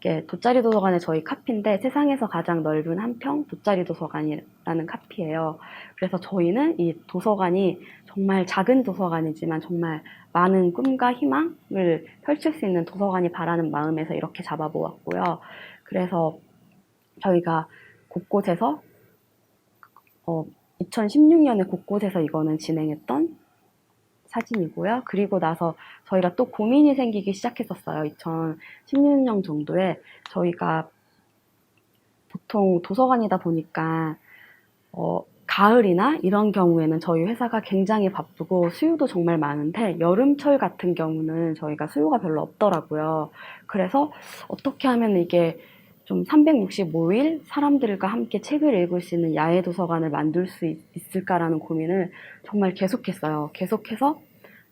이게 돗자리 도서관의 저희 카피인데 세상에서 가장 넓은 한평 돗자리 도서관이라는 카피예요. 그래서 저희는 이 도서관이 정말 작은 도서관이지만 정말 많은 꿈과 희망을 펼칠 수 있는 도서관이 바라는 마음에서 이렇게 잡아보았고요. 그래서 저희가 곳곳에서 2016년에 곳곳에서 이거는 진행했던 사진이고요. 그리고 나서 저희가 또 고민이 생기기 시작했었어요. 2016년 정도에 저희가 보통 도서관이다 보니까 가을이나 이런 경우에는 저희 회사가 굉장히 바쁘고 수요도 정말 많은데 여름철 같은 경우는 저희가 수요가 별로 없더라고요. 그래서 어떻게 하면 이게 좀 365일 사람들과 함께 책을 읽을 수 있는 야외 도서관을 만들 수 있을까라는 고민을 정말 계속했어요. 계속해서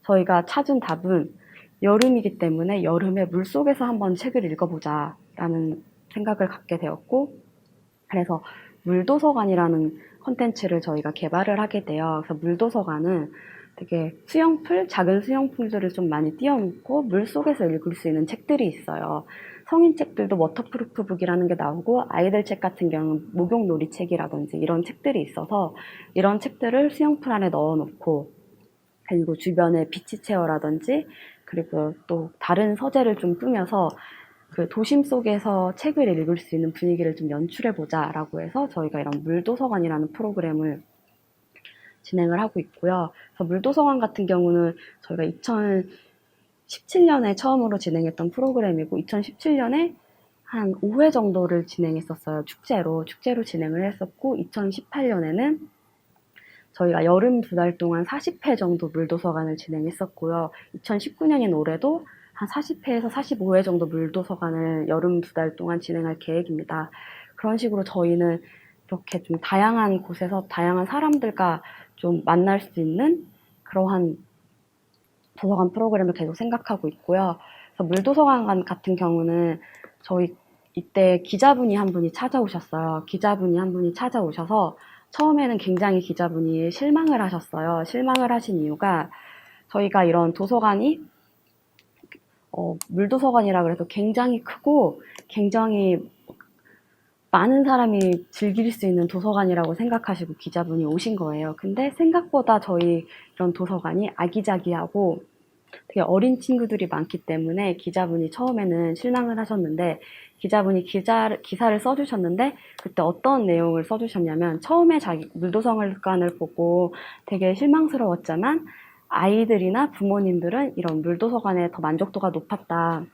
저희가 찾은 답은 여름이기 때문에 여름에 물속에서 한번 책을 읽어보자 라는 생각을 갖게 되었고, 그래서 물도서관이라는 컨텐츠를 저희가 개발을 하게 돼요. 그래서 물도서관은 되게 수영풀, 작은 수영풀들을 좀 많이 띄워놓고 물속에서 읽을 수 있는 책들이 있어요. 성인 책들도 워터프루프 북이라는 게 나오고, 아이들 책 같은 경우는 목욕놀이 책이라든지 이런 책들이 있어서 이런 책들을 수영풀 안에 넣어놓고, 그리고 주변에 비치 체어라든지 그리고 또 다른 서재를 좀 꾸며서 그 도심 속에서 책을 읽을 수 있는 분위기를 좀 연출해보자 라고 해서 저희가 이런 물도서관이라는 프로그램을 진행을 하고 있고요. 그래서 물도서관 같은 경우는 저희가 2017년에 처음으로 진행했던 프로그램이고 2017년에 한 5회 정도를 진행했었어요. 축제로 진행을 했었고 2018년에는 저희가 여름 2달 동안 40회 정도 물도서관을 진행했었고요. 2019년인 올해도 한 40회에서 45회 정도 물도서관을 여름 2달 동안 진행할 계획입니다. 그런 식으로 저희는 이렇게 좀 다양한 곳에서 다양한 사람들과 좀 만날 수 있는 그러한 도서관 프로그램을 계속 생각하고 있고요. 그래서 물도서관 같은 경우는 저희 이때 기자분이 한 분이 찾아오셨어요. 기자분이 한 분이 찾아오셔서 처음에는 굉장히 기자분이 실망을 하셨어요. 실망을 하신 이유가 저희가 이런 도서관이 물도서관이라 그래서 굉장히 크고 굉장히 많은 사람이 즐길 수 있는 도서관이라고 생각하시고 기자분이 오신 거예요. 근데 생각보다 저희 이런 도서관이 아기자기하고 되게 어린 친구들이 많기 때문에 기자분이 처음에는 실망을 하셨는데, 기자분이 기사를 써주셨는데 그때 어떤 내용을 써주셨냐면, 처음에 자기 물도서관을 보고 되게 실망스러웠지만 아이들이나 부모님들은 이런 물도서관에 더 만족도가 높았다.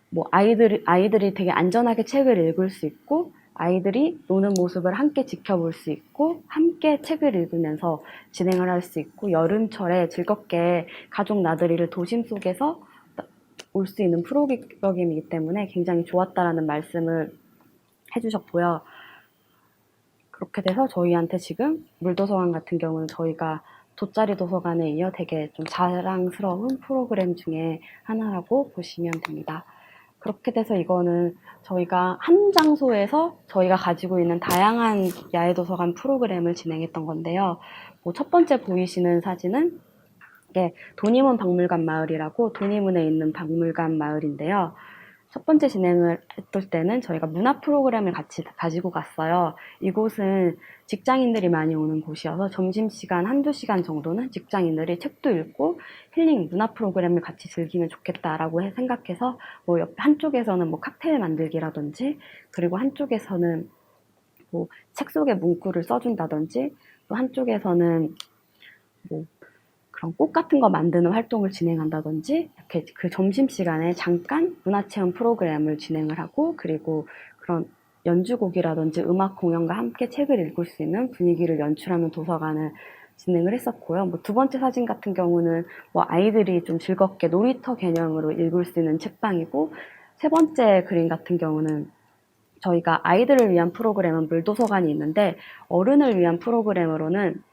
뭐 아이들이 되게 안전하게 책을 읽을 수 있고, 아이들이 노는 모습을 함께 지켜볼 수 있고, 함께 책을 읽으면서 진행을 할 수 있고, 여름철에 즐겁게 가족 나들이를 도심 속에서 올 수 있는 프로그램이기 때문에 굉장히 좋았다라는 말씀을 해주셨고요. 그렇게 돼서 저희한테 지금 물도서관 같은 경우는 저희가 돗자리 도서관에 이어 되게 좀 자랑스러운 프로그램 중에 하나라고 보시면 됩니다. 그렇게 돼서 이거는 저희가 한 장소에서 저희가 가지고 있는 다양한 야외 도서관 프로그램을 진행했던 건데요. 첫 번째 보이시는 사진은 이게 도니문 박물관 마을이라고 도니문에 있는 박물관 마을인데요. 첫 번째 진행을 했을 때는 저희가 문화 프로그램을 같이 가지고 갔어요. 이곳은 직장인들이 많이 오는 곳이어서 점심시간 한두 시간 정도는 직장인들이 책도 읽고 힐링 문화 프로그램을 같이 즐기면 좋겠다라고 생각해서 뭐 한쪽에서는 뭐 칵테일 만들기라든지, 그리고 한쪽에서는 뭐 책 속에 문구를 써준다든지, 또 한쪽에서는 뭐 그런 꽃 같은 거 만드는 활동을 진행한다든지, 이렇게 그 점심시간에 잠깐 문화체험 프로그램을 진행을 하고, 그리고 그런 연주곡이라든지 음악 공연과 함께 책을 읽을 수 있는 분위기를 연출하는 도서관을 진행을 했었고요. 뭐 두 번째 사진 같은 경우는 뭐 아이들이 좀 즐겁게 놀이터 개념으로 읽을 수 있는 책방이고, 세 번째 그림 같은 경우는 저희가 아이들을 위한 프로그램은 물도서관이 있는데 어른을 위한 프로그램으로는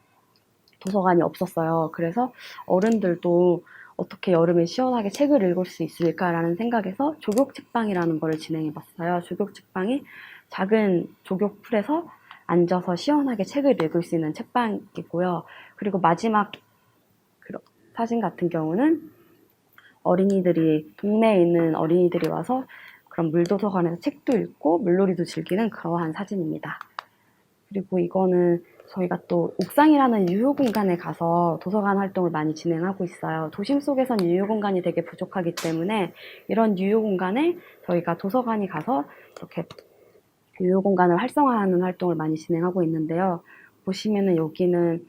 도서관이 없었어요. 그래서 어른들도 어떻게 여름에 시원하게 책을 읽을 수 있을까라는 생각에서 조교 책방이라는 걸 진행해봤어요. 조교 책방이 작은 조교풀에서 앉아서 시원하게 책을 읽을 수 있는 책방이고요. 그리고 마지막 사진 같은 경우는 어린이들이, 동네에 있는 어린이들이 와서 그런 물도서관에서 책도 읽고 물놀이도 즐기는 그러한 사진입니다. 그리고 이거는 저희가 또 옥상이라는 유휴 공간에 가서 도서관 활동을 많이 진행하고 있어요. 도심 속에선 유휴 공간이 되게 부족하기 때문에 이런 유휴 공간에 저희가 도서관이 가서 이렇게 유휴 공간을 활성화하는 활동을 많이 진행하고 있는데요. 보시면은 여기는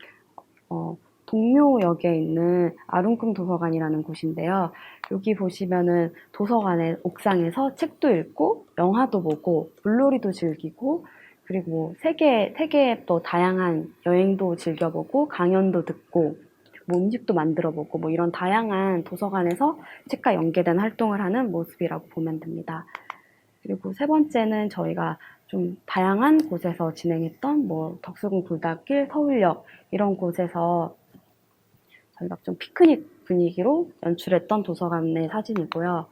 동묘역에 있는 아룬꿈 도서관이라는 곳인데요. 여기 보시면은 도서관의 옥상에서 책도 읽고 영화도 보고 물놀이도 즐기고 그리고 세계의 또 다양한 여행도 즐겨보고 강연도 듣고 뭐 음식도 만들어보고 뭐 이런 다양한 도서관에서 책과 연계된 활동을 하는 모습이라고 보면 됩니다. 그리고 세 번째는 저희가 좀 다양한 곳에서 진행했던 뭐 덕수궁 불닭길, 서울역 이런 곳에서 저희가 좀 피크닉 분위기로 연출했던 도서관의 사진이고요.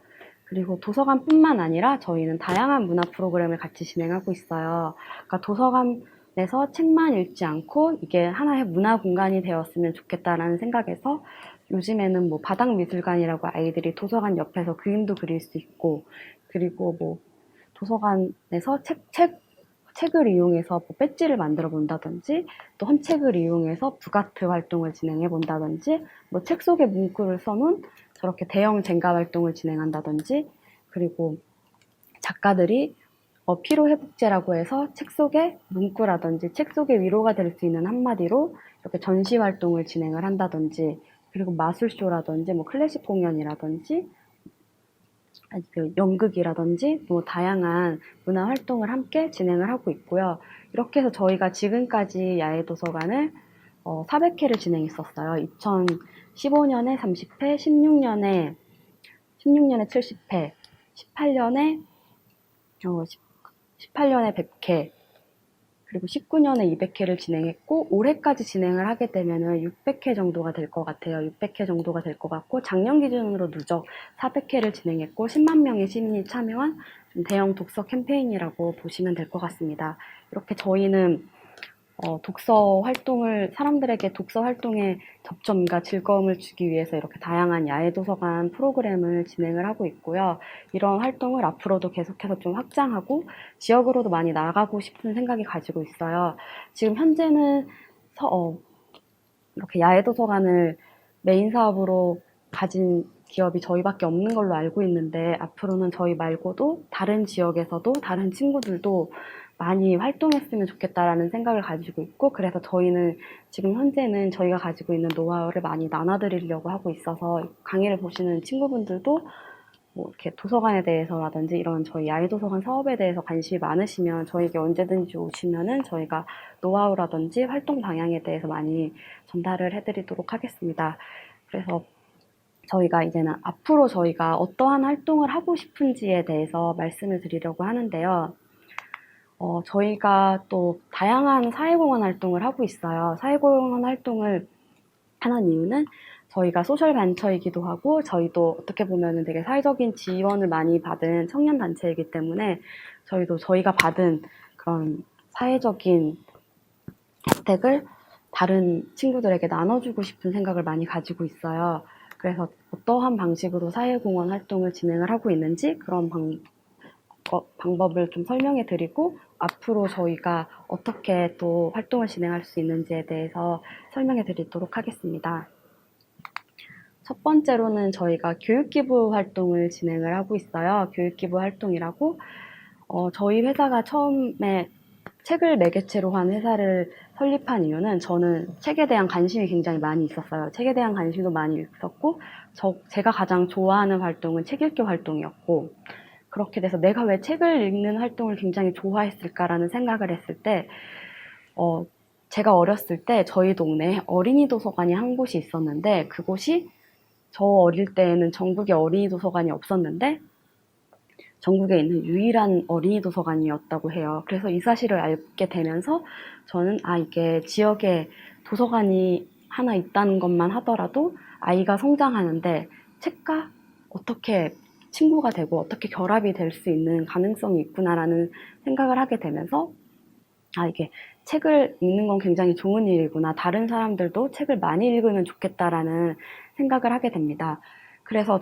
그리고 도서관뿐만 아니라 저희는 다양한 문화 프로그램을 같이 진행하고 있어요. 그러니까 도서관에서 책만 읽지 않고 이게 하나의 문화 공간이 되었으면 좋겠다라는 생각에서 요즘에는 뭐 바닥미술관이라고 아이들이 도서관 옆에서 그림도 그릴 수 있고 그리고 뭐 도서관에서 책을 이용해서 뭐 배지를 만들어 본다든지 또 헌책을 이용해서 북아트 활동을 진행해 본다든지 뭐 책 속에 문구를 써놓은 저렇게 대형 젠가 활동을 진행한다든지 그리고 작가들이 피로회복제라고 해서 책 속에 문구라든지 책 속에 위로가 될 수 있는 한마디로 이렇게 전시 활동을 진행을 한다든지 그리고 마술쇼라든지 뭐 클래식 공연이라든지 연극이라든지 뭐 다양한 문화 활동을 함께 진행을 하고 있고요. 이렇게 해서 저희가 지금까지 야외도서관을 400회를 진행했었어요. 2015년에 30회, 16년에 70회, 18년에 100회, 그리고 19년에 200회를 진행했고 올해까지 진행을 하게 되면은 600회 정도가 될 것 같아요. 600회 정도가 될 것 같고 작년 기준으로 누적 400회를 진행했고 10만 명의 시민이 참여한 대형 독서 캠페인이라고 보시면 될 것 같습니다. 이렇게 저희는 독서 활동을 사람들에게 독서 활동의 접점과 즐거움을 주기 위해서 이렇게 다양한 야외 도서관 프로그램을 진행을 하고 있고요. 이런 활동을 앞으로도 계속해서 좀 확장하고 지역으로도 많이 나가고 싶은 생각이 가지고 있어요. 지금 현재는 이렇게 야외 도서관을 메인 사업으로 가진 기업이 저희밖에 없는 걸로 알고 있는데 앞으로는 저희 말고도 다른 지역에서도 다른 친구들도 많이 활동했으면 좋겠다라는 생각을 가지고 있고 그래서 저희는 지금 현재는 저희가 가지고 있는 노하우를 많이 나눠드리려고 하고 있어서 강의를 보시는 친구분들도 뭐 이렇게 도서관에 대해서라든지 이런 저희 야외도서관 사업에 대해서 관심이 많으시면 저에게 언제든지 오시면은 저희가 노하우라든지 활동 방향에 대해서 많이 전달을 해드리도록 하겠습니다. 그래서 저희가 이제는 앞으로 저희가 어떠한 활동을 하고 싶은지에 대해서 말씀을 드리려고 하는데요. 저희가 또 다양한 사회공헌 활동을 하고 있어요. 사회공헌 활동을 하는 이유는 저희가 소셜 벤처이기도 하고 저희도 어떻게 보면 되게 사회적인 지원을 많이 받은 청년 단체이기 때문에 저희도 저희가 받은 그런 사회적인 혜택을 다른 친구들에게 나눠주고 싶은 생각을 많이 가지고 있어요. 그래서 어떠한 방식으로 사회공헌 활동을 진행을 하고 있는지 그런 방법을 좀 설명해 드리고 앞으로 저희가 어떻게 또 활동을 진행할 수 있는지에 대해서 설명해 드리도록 하겠습니다. 첫 번째로는 저희가 교육기부 활동을 진행을 하고 있어요. 교육기부 활동이라고 저희 회사가 처음에 책을 매개체로 한 회사를 설립한 이유는 저는 책에 대한 관심이 굉장히 많이 있었어요. 책에 대한 관심도 많이 있었고 제가 가장 좋아하는 활동은 책 읽기 활동이었고 그렇게 돼서 내가 왜 책을 읽는 활동을 굉장히 좋아했을까라는 생각을 했을 때 제가 어렸을 때 저희 동네에 어린이 도서관이 한 곳이 있었는데 그곳이 저 어릴 때에는 전국에 어린이 도서관이 없었는데 전국에 있는 유일한 어린이 도서관이었다고 해요. 그래서 이 사실을 알게 되면서 저는 이게 지역에 도서관이 하나 있다는 것만 하더라도 아이가 성장하는데 책과 어떻게 친구가 되고 어떻게 결합이 될 수 있는 가능성이 있구나라는 생각을 하게 되면서 이게 책을 읽는 건 굉장히 좋은 일이구나. 다른 사람들도 책을 많이 읽으면 좋겠다라는 생각을 하게 됩니다. 그래서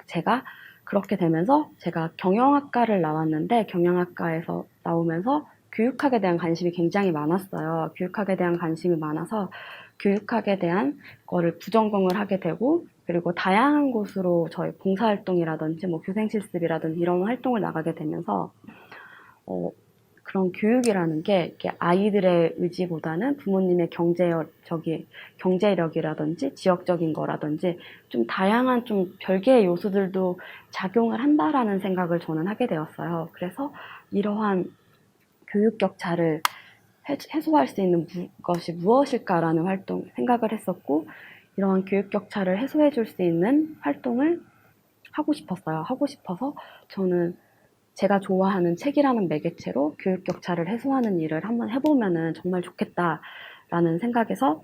제가 그렇게 되면서 제가 경영학과를 나왔는데 경영학과에서 나오면서 교육학에 대한 관심이 굉장히 많았어요. 교육학에 대한 관심이 많아서 교육학에 대한 거를 부전공을 하게 되고 그리고 다양한 곳으로 저희 봉사활동이라든지 뭐 교생실습이라든지 이런 활동을 나가게 되면서 그런 교육이라는 게 이렇게 아이들의 의지보다는 부모님의 경제력이라든지 지역적인 거라든지 좀 다양한 좀 별개의 요소들도 작용을 한다라는 생각을 저는 하게 되었어요. 그래서 이러한 교육 격차를 해소할 수 있는 것이 무엇일까라는 생각을 했었고, 이러한 교육 격차를 해소해 줄 수 있는 활동을 하고 싶었어요. 하고 싶어서 저는 제가 좋아하는 책이라는 매개체로 교육 격차를 해소하는 일을 한번 해보면은 정말 좋겠다라는 생각에서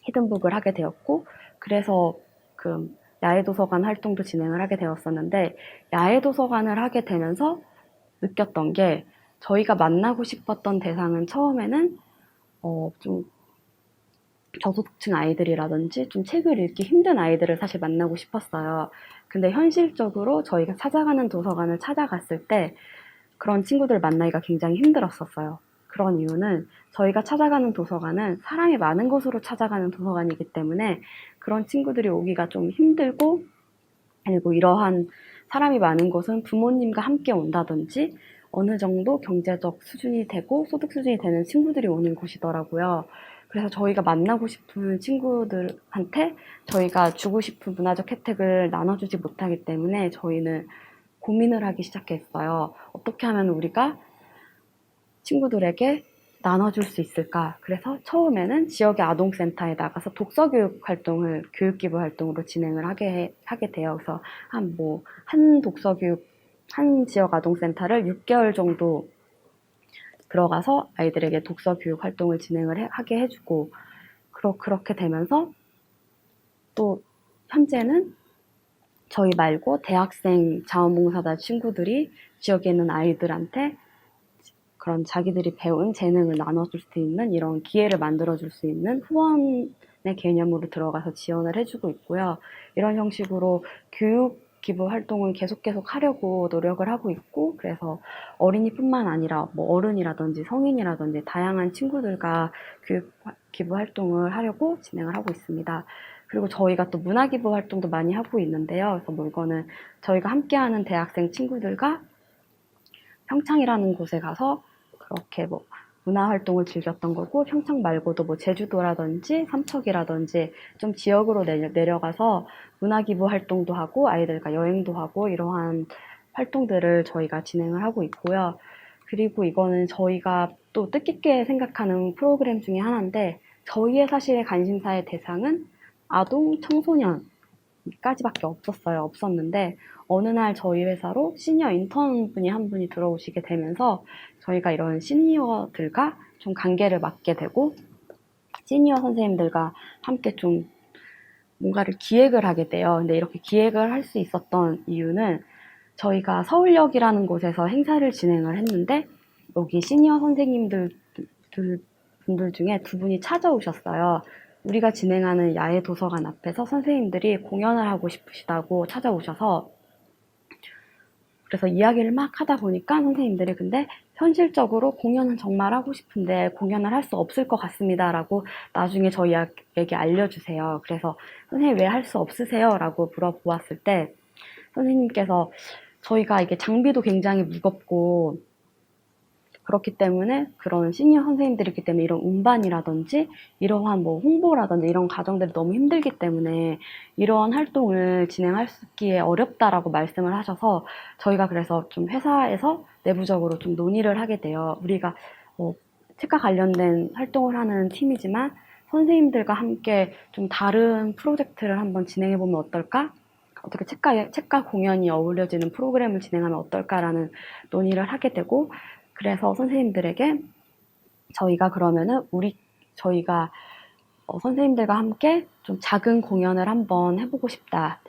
히든북을 하게 되었고, 그래서 그 야외도서관 활동도 진행을 하게 되었었는데, 야외도서관을 하게 되면서 느꼈던 게 저희가 만나고 싶었던 대상은 처음에는 좀 저소득층 아이들이라든지 좀 책을 읽기 힘든 아이들을 사실 만나고 싶었어요. 근데 현실적으로 저희가 찾아가는 도서관을 찾아갔을 때 그런 친구들 만나기가 굉장히 힘들었었어요. 그런 이유는 저희가 찾아가는 도서관은 사람이 많은 곳으로 찾아가는 도서관이기 때문에 그런 친구들이 오기가 좀 힘들고, 그리고 이러한 사람이 많은 곳은 부모님과 함께 온다든지 어느 정도 경제적 수준이 되고 소득 수준이 되는 친구들이 오는 곳이더라고요. 그래서 저희가 만나고 싶은 친구들한테 저희가 주고 싶은 문화적 혜택을 나눠주지 못하기 때문에 저희는 고민을 하기 시작했어요. 어떻게 하면 우리가 친구들에게 나눠줄 수 있을까? 그래서 처음에는 지역의 아동센터에 나가서 독서교육 활동을 교육기부 활동으로 진행을 하게 돼요. 그래서 한 지역 아동센터를 6개월 정도 들어가서 아이들에게 독서교육 활동을 하게 해주고, 그렇게 되면서 또 현재는 저희 말고 대학생 자원봉사자 친구들이 지역에 있는 아이들한테 그런 자기들이 배운 재능을 나눠줄 수 있는 이런 기회를 만들어줄 수 있는 후원의 개념으로 들어가서 지원을 해주고 있고요. 이런 형식으로 교육 기부 활동을 계속 하려고 노력을 하고 있고, 그래서 어린이뿐만 아니라 뭐 어른이라든지 성인이라든지 다양한 친구들과 교육 기부 활동을 하려고 진행을 하고 있습니다. 그리고 저희가 또 문화기부 활동도 많이 하고 있는데요. 그래서 뭐 이거는 저희가 함께하는 대학생 친구들과 평창이라는 곳에 가서 그렇게 뭐 문화 활동을 즐겼던 거고, 평창 말고도 뭐 제주도라든지 삼척이라든지 좀 지역으로 내려가서 문화기부 활동도 하고 아이들과 여행도 하고 이러한 활동들을 저희가 진행을 하고 있고요. 그리고 이거는 저희가 또 뜻깊게 생각하는 프로그램 중에 하나인데, 저희의 사실의 관심사의 대상은 아동, 청소년까지밖에 없었는데 어느 날 저희 회사로 시니어 인턴분이 한 분이 들어오시게 되면서 저희가 이런 시니어들과 좀 관계를 맺게 되고, 시니어 선생님들과 함께 좀 뭔가를 기획을 하게 돼요. 근데 이렇게 기획을 할 수 있었던 이유는 저희가 서울역이라는 곳에서 행사를 진행을 했는데 여기 시니어 분들 중에 두 분이 찾아오셨어요. 우리가 진행하는 야외 도서관 앞에서 선생님들이 공연을 하고 싶으시다고 찾아오셔서, 그래서 이야기를 막 하다 보니까 선생님들이 근데 현실적으로 공연은 정말 하고 싶은데 공연을 할 수 없을 것 같습니다 라고 나중에 저희에게 알려주세요. 그래서 선생님 왜 할 수 없으세요? 라고 물어보았을 때 선생님께서 저희가 이게 장비도 굉장히 무겁고 그렇기 때문에 그런 시니어 선생님들이기 때문에 이런 운반이라든지 이러한 뭐 홍보라든지 이런 과정들이 너무 힘들기 때문에 이러한 활동을 진행하기에 어렵다라고 말씀을 하셔서 저희가 그래서 좀 회사에서 내부적으로 좀 논의를 하게 돼요. 우리가 책과 관련된 활동을 하는 팀이지만 선생님들과 함께 좀 다른 프로젝트를 한번 진행해보면 어떨까? 어떻게 책과 공연이 어우러지는 프로그램을 진행하면 어떨까라는 논의를 하게 되고, 그래서 선생님들에게 저희가 그러면은 저희가 선생님들과 함께 좀 작은 공연을 한번 해보고 싶다.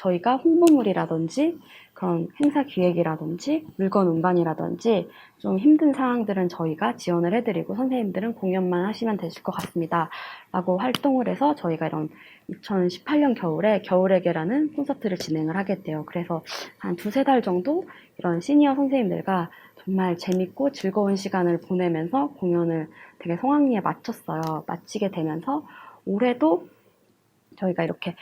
저희가 홍보물이라든지 그런 행사 기획이라든지 물건 운반이라든지 좀 힘든 사항들은 저희가 지원을 해드리고 선생님들은 공연만 하시면 되실 것 같습니다. 라고 활동을 해서 저희가 이런 2018년 겨울에 겨울의 개라는 콘서트를 진행을 하게 돼요. 그래서 한 두세 달 정도 이런 시니어 선생님들과 정말 재밌고 즐거운 시간을 보내면서 공연을 되게 성황리에 마쳤어요. 마치게 되면서 올해도 저희가 이렇게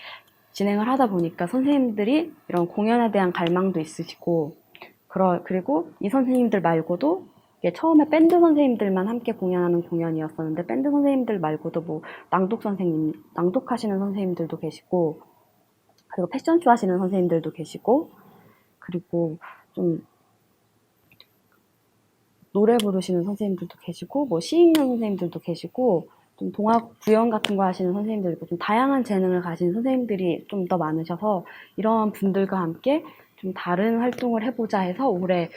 진행을 하다 보니까 선생님들이 이런 공연에 대한 갈망도 있으시고, 그리고 이 선생님들 말고도 이게 처음에 밴드 선생님들만 함께 공연하는 공연이었었는데 밴드 선생님들 말고도 뭐 낭독하시는 선생님들도 계시고, 그리고 패션쇼 하시는 선생님들도 계시고, 그리고 좀 노래 부르시는 선생님들도 계시고, 뭐 시 읽는 선생님들도 계시고, 좀 동학 구연 같은 거 하시는 선생님들도 좀 다양한 재능을 가진 선생님들이 좀 더 많으셔서 이런 분들과 함께 좀 다른 활동을 해보자 해서 올해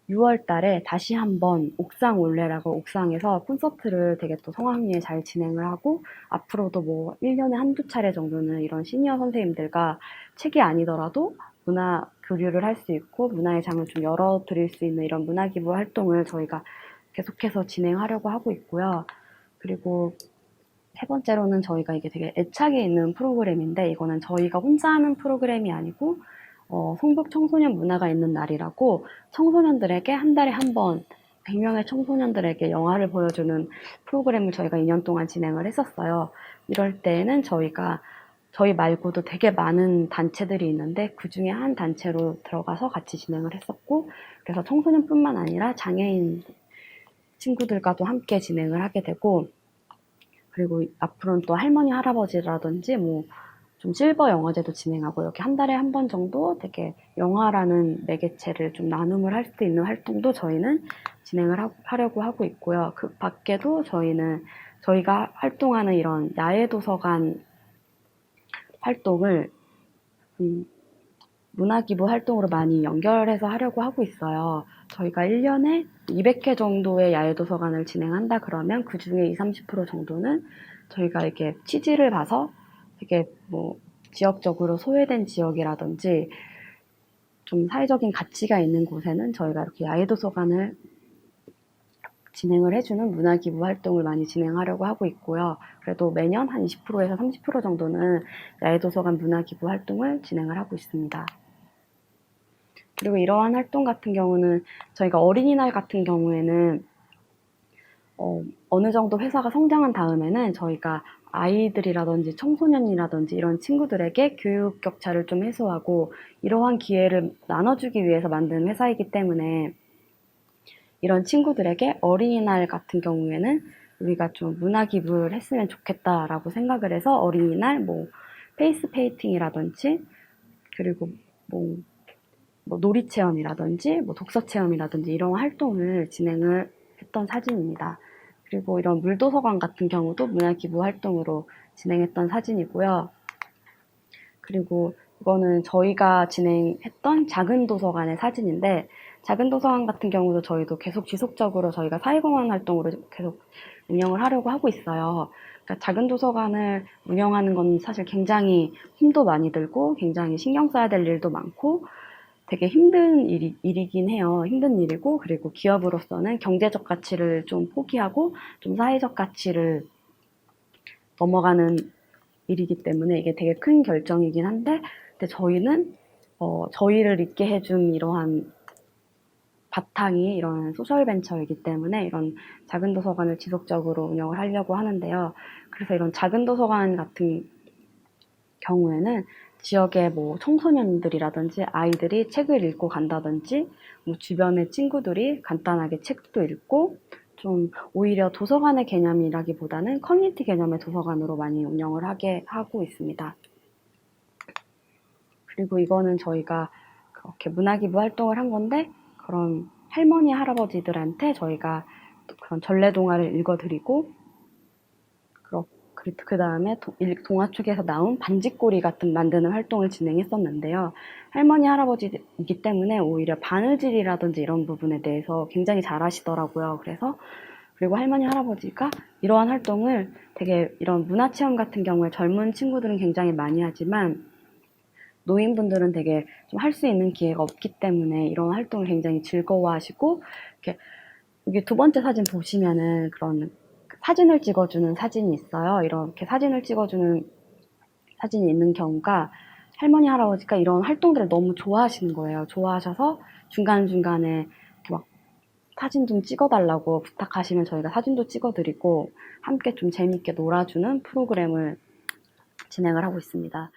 6월 달에 다시 한번 옥상 올레라고 옥상에서 콘서트를 되게 또 성황리에 잘 진행을 하고 앞으로도 뭐 1년에 한두 차례 정도는 이런 시니어 선생님들과 책이 아니더라도 문화 교류를 할 수 있고 문화의 장을 좀 열어드릴 수 있는 이런 문화기부 활동을 저희가 계속해서 진행하려고 하고 있고요. 그리고 세 번째로는 저희가 이게 되게 애착이 있는 프로그램인데 이거는 저희가 혼자 하는 프로그램이 아니고 성북 청소년 문화가 있는 날이라고 청소년들에게 한 달에 한 번 100명의 청소년들에게 영화를 보여주는 프로그램을 저희가 2년 동안 진행을 했었어요. 이럴 때에는 저희 말고도 되게 많은 단체들이 있는데 그 중에 한 단체로 들어가서 같이 진행을 했었고 그래서 청소년뿐만 아니라 장애인 친구들과도 함께 진행을 하게 되고 그리고 앞으로는 또 할머니 할아버지라든지 뭐 좀 실버 영화제도 진행하고 이렇게 한 달에 한 번 정도 되게 영화라는 매개체를 좀 나눔을 할 수 있는 활동도 저희는 진행을 하려고 하고 있고요. 그 밖에도 저희가 활동하는 이런 야외 도서관 활동을 문화기부 활동으로 많이 연결해서 하려고 하고 있어요. 저희가 1년에 200회 정도의 야외 도서관을 진행한다 그러면 그 중에 20, 30% 정도는 저희가 이렇게 취지를 봐서 되게 뭐 지역적으로 소외된 지역이라든지 좀 사회적인 가치가 있는 곳에는 저희가 이렇게 야외 도서관을 진행을 해주는 문화기부 활동을 많이 진행하려고 하고 있고요. 그래도 매년 한 20%에서 30% 정도는 야외 도서관 문화기부 활동을 진행을 하고 있습니다. 그리고 이러한 활동 같은 경우는 저희가 어린이날 같은 경우에는 어느 정도 회사가 성장한 다음에는 저희가 아이들이라든지 청소년이라든지 이런 친구들에게 교육 격차를 좀 해소하고 이러한 기회를 나눠주기 위해서 만든 회사이기 때문에 이런 친구들에게 어린이날 같은 경우에는 우리가 좀 문화 기부를 했으면 좋겠다라고 생각을 해서 어린이날 뭐 페이스 페인팅이라든지 그리고 뭐 놀이 체험이라든지 뭐 독서 체험이라든지 이런 활동을 진행을 했던 사진입니다. 그리고 이런 물도서관 같은 경우도 문화기부 활동으로 진행했던 사진이고요. 그리고 이거는 저희가 진행했던 작은 도서관의 사진인데 작은 도서관 같은 경우도 저희도 계속 지속적으로 저희가 사회공헌 활동으로 계속 운영을 하려고 하고 있어요. 그러니까 작은 도서관을 운영하는 건 사실 굉장히 힘도 많이 들고 굉장히 신경 써야 될 일도 많고 되게 힘든 일이긴 해요. 힘든 일이고 그리고 기업으로서는 경제적 가치를 좀 포기하고 좀 사회적 가치를 넘어가는 일이기 때문에 이게 되게 큰 결정이긴 한데 근데 저희는 저희를 있게 해준 이러한 바탕이 이런 소셜벤처이기 때문에 이런 작은 도서관을 지속적으로 운영을 하려고 하는데요. 그래서 이런 작은 도서관 같은 경우에는 지역의 뭐 청소년들이라든지 아이들이 책을 읽고 간다든지 뭐 주변의 친구들이 간단하게 책도 읽고 좀 오히려 도서관의 개념이라기보다는 커뮤니티 개념의 도서관으로 많이 운영을 하고 있습니다. 그리고 이거는 저희가 그렇게 문화기부 활동을 한 건데 그런 할머니 할아버지들한테 저희가 그런 전래동화를 읽어드리고 그 다음에 동화책에서 나온 반지꼬리 같은 만드는 활동을 진행했었는데요. 할머니 할아버지이기 때문에 오히려 바느질이라든지 이런 부분에 대해서 굉장히 잘하시더라고요. 그리고 할머니 할아버지가 이러한 활동을 되게 이런 문화체험 같은 경우에 젊은 친구들은 굉장히 많이 하지만 노인분들은 되게 좀 할 수 있는 기회가 없기 때문에 이런 활동을 굉장히 즐거워하시고, 이렇게 여기 두 번째 사진 보시면은 그런 사진을 찍어주는 사진이 있어요. 이렇게 사진을 찍어주는 사진이 있는 경우가 할머니, 할아버지가 이런 활동들을 너무 좋아하시는 거예요. 좋아하셔서 중간중간에 이렇게 막 사진 좀 찍어달라고 부탁하시면 저희가 사진도 찍어드리고 함께 좀 재밌게 놀아주는 프로그램을 진행을 하고 있습니다.